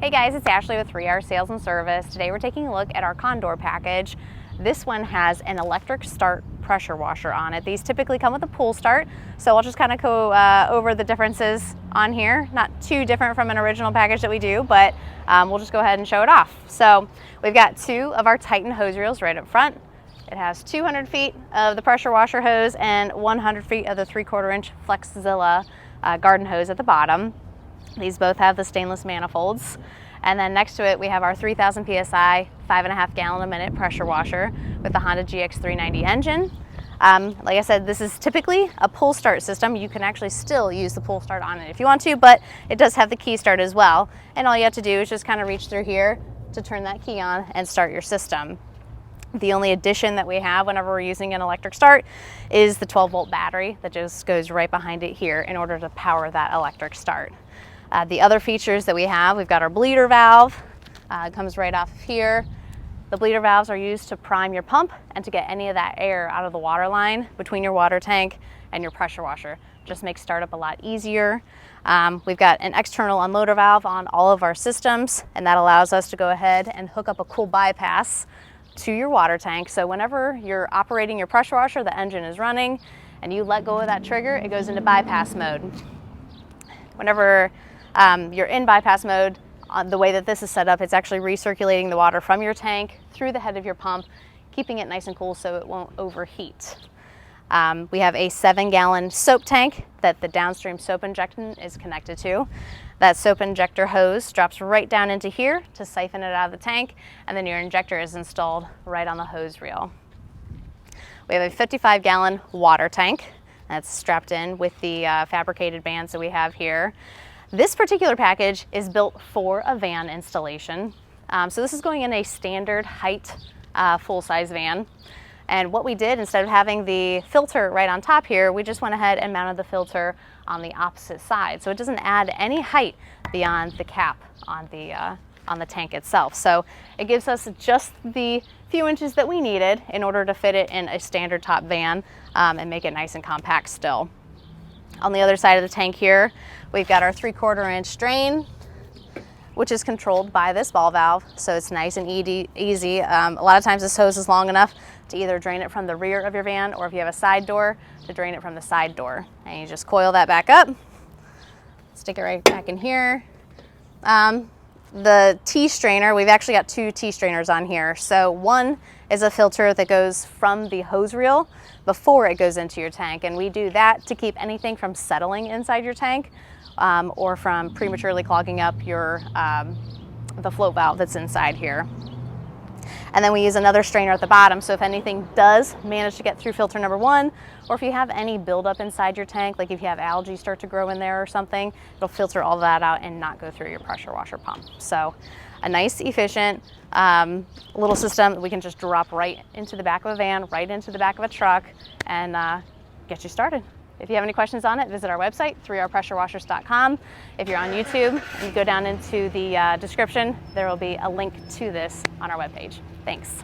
Hey guys, it's Ashley with 3R Sales and Service. Today we're taking a look at our CONDOR package. This one has an electric start pressure washer on it. These typically come with a pull start, so I'll just kind of go over the differences on here. Not too different from an original package that we do, but we'll just go ahead and show it off. So we've got two of our Titan hose reels right up front. It has 200 feet of the pressure washer hose and 100 feet of the 3/4 inch Flexzilla garden hose at the bottom. These both have the stainless manifolds. And then next to it, we have our 3000 PSI, 5.5 gallon a minute pressure washer with the Honda GX390 engine. Like I said, this is typically a pull start system. You can actually still use the pull start on it if you want to, but it does have the key start as well. And all you have to do is just kind of reach through here to turn that key on and start your system. The only addition that we have whenever we're using an electric start is the 12-volt battery that just goes right behind it here in order to power that electric start. The other features that we have, we've got our bleeder valve. It comes right off of here. The bleeder valves are used to prime your pump and to get any of that air out of the water line between your water tank and your pressure washer. Just makes startup a lot easier. We've got an external unloader valve on all of our systems, and that allows us to go ahead and hook up a cool bypass to your water tank. So whenever you're operating your pressure washer, the engine is running, and you let go of that trigger, it goes into bypass mode. Whenever you're in bypass mode, the way that this is set up, it's actually recirculating the water from your tank through the head of your pump, keeping it nice and cool so it won't overheat. We have a 7-gallon soap tank that the downstream soap injection is connected to. That soap injector hose drops right down into here to siphon it out of the tank, and then your injector is installed right on the hose reel. We have a 55-gallon water tank that's strapped in with the fabricated bands that we have here. This particular package is built for a van installation. So this is going in a standard height full-size van. And what we did, instead of having the filter right on top here, we just went ahead and mounted the filter on the opposite side. So it doesn't add any height beyond the cap on the tank itself. So it gives us just the few inches that we needed in order to fit it in a standard top van and make it nice and compact still. On the other side of the tank here, we've got our 3/4 inch drain, which is controlled by this ball valve, so it's nice and easy. A lot of times this hose is long enough to either drain it from the rear of your van, or if you have a side door, to drain it from the side door. And you just coil that back up, stick it right back in here. The tea strainer, we've actually got two tea strainers on here. So one is a filter that goes from the hose reel before it goes into your tank, and we do that to keep anything from settling inside your tank or from prematurely clogging up your the float valve that's inside here. And then we use another strainer at the bottom, so if anything does manage to get through filter number one, or if you have any buildup inside your tank, like if you have algae start to grow in there or something, it'll filter all that out and not go through your pressure washer pump. So a nice, efficient little system that we can just drop right into the back of a van, right into the back of a truck, and get you started. If you have any questions on it, visit our website, 3rpressurewashers.com. If you're on YouTube and you go down into the description, there will be a link to this on our webpage. Thanks.